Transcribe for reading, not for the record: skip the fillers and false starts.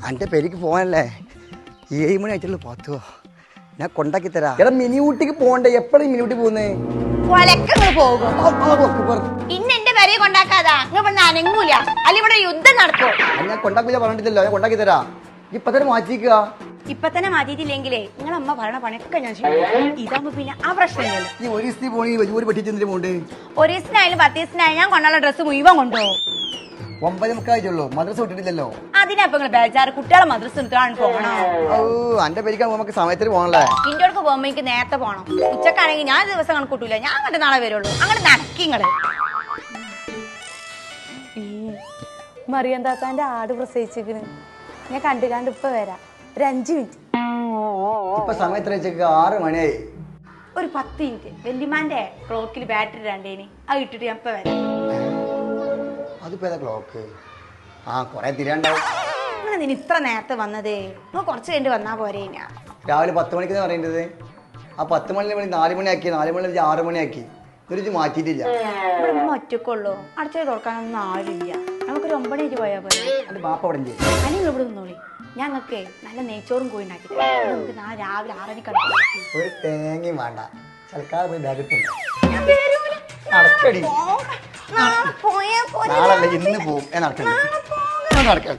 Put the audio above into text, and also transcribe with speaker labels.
Speaker 1: എൻ്റെ പേരിക്ക് പോകാനല്ലേ 7 മണി ആയിട്ടുള്ളൂ പത്തുവോ ഞാൻ കൊണ്ടാക്കി തരാം. എടാ മിനി ഊട്ടിക്ക് പോകണ്ടേ? എപ്പോഴും മിനി ഊട്ടി പോകുന്നേ?
Speaker 2: ഇന്ന് എന്റെ പേരെ കൊണ്ടാക്കാതാ അനങ്ങൂല അല്ല ഇവിടെ യുദ്ധം നടക്കും.
Speaker 1: ഞാൻ കൊണ്ടാക്കില്ല പറഞ്ഞിട്ടില്ലല്ലോ, ഞാൻ കൊണ്ടാക്കി തരാം. ഇപ്പൊ തന്നെ മാറ്റിക്കുക.
Speaker 2: ഇപ്പൊ തന്നെ മാറ്റിയിട്ടില്ലെങ്കിലേ നിങ്ങളെ അമ്മ പറയണ പണിയൊക്കെ ഞാൻ ചെയ്യും. ഇതാകുമ്പോ പിന്നെ ആ പ്രശ്നമില്ലല്ലോ.
Speaker 1: നീ ഒരു ദിവസത്തിൽ പോണി വലിയൊരു പെട്ടിച്ചെന്തിന് പോണ്ട്?
Speaker 2: ഒരു ദിവസത്തിനായാലും 10 ദിവസത്തിനായാലും ഞാൻ കൊണ്ടുള്ള ഡ്രസ്സ് മുഴുവൻ കൊണ്ടുപോകും.
Speaker 1: 9:30 മദ്രസ വിട്ടിട്ടില്ലല്ലോ.
Speaker 2: അതിനപ്പൊ നിങ്ങൾ ബേജാറ് കുട്ടികളെ മദ്രസ എടുത്താണ് പോകണോ?
Speaker 1: ഓ എന്റെ പേരിക്കാൻ നമുക്ക് സമയത്തിന് പോകണല്ലേ?
Speaker 2: ഇന്ത്യക്ക് പോകുമ്പോ എനിക്ക് നേരത്തെ പോകണം. ഉച്ചക്കാണെങ്കിൽ ഞാൻ ദിവസം കണക്കൂട്ടൂല, ഞാൻ അങ്ങോട്ട് നാളെ വരുള്ളൂ. അങ്ങനെ നടക്കിങ്ങള്. മറിയം താത്താന്റെ ആട് പ്രസവിച്ചിരിക്കണ്. ഞാൻ കണ്ട് ഇപ്പൊ വരാം. ഒരു 5 മിനിറ്റ്.
Speaker 1: ഇപ്പൊ സമയത്ത് 6 മണിയായി.
Speaker 2: ഒരു 10 മിനിറ്റ്. വല്യമാന്റെ ക്ലോക്കിൽ ബാറ്ററി രണ്ടേനി അത് ഇട്ടിട്ട് ഞാൻ ഇപ്പൊ വരാം.
Speaker 1: അതിപ്പോ ഏതാ ക്ലോക്ക്? കൊറേ തിരിയാണ്ടാവും.
Speaker 2: നിങ്ങൾ ഇത്ര നേരത്തെ വന്നതേ? നിങ്ങൾ കുറച്ച് കഴിഞ്ഞ് വന്നാ പോരേ? ഞാൻ
Speaker 1: രാവിലെ 10 മണിക്ക് പറയേണ്ടത്. ആ 10 മണി 4 മണിയാക്കി, 4 മണി 6 മണിയാക്കി. ഒരു മാറ്റിയിട്ടില്ല.
Speaker 2: ഒറ്റക്കുള്ളൂ, അടച്ചത് തുറക്കാനൊന്നും ആരില്ല. നമുക്കൊരു 9 മണിക്ക് പോയാൽ പോലെ.
Speaker 1: എന്റെ ബാപ്പ അവിടെ
Speaker 2: അല്ലെങ്കിൽ ഇവിടെ നിന്നോളി. ഞങ്ങൾക്ക് നല്ല നെയ്ച്ചോറും കോഴി ഉണ്ടാക്കി നമുക്ക് നാളെ രാവിലെ 6 മണിക്ക്
Speaker 1: ഒരു തേങ്ങയും വേണ്ട. തൽക്കാലം പോയി ബാഗിട്ടുണ്ട്. നാളെ ഇന്ന് പോവും. നടക്കണ്ട.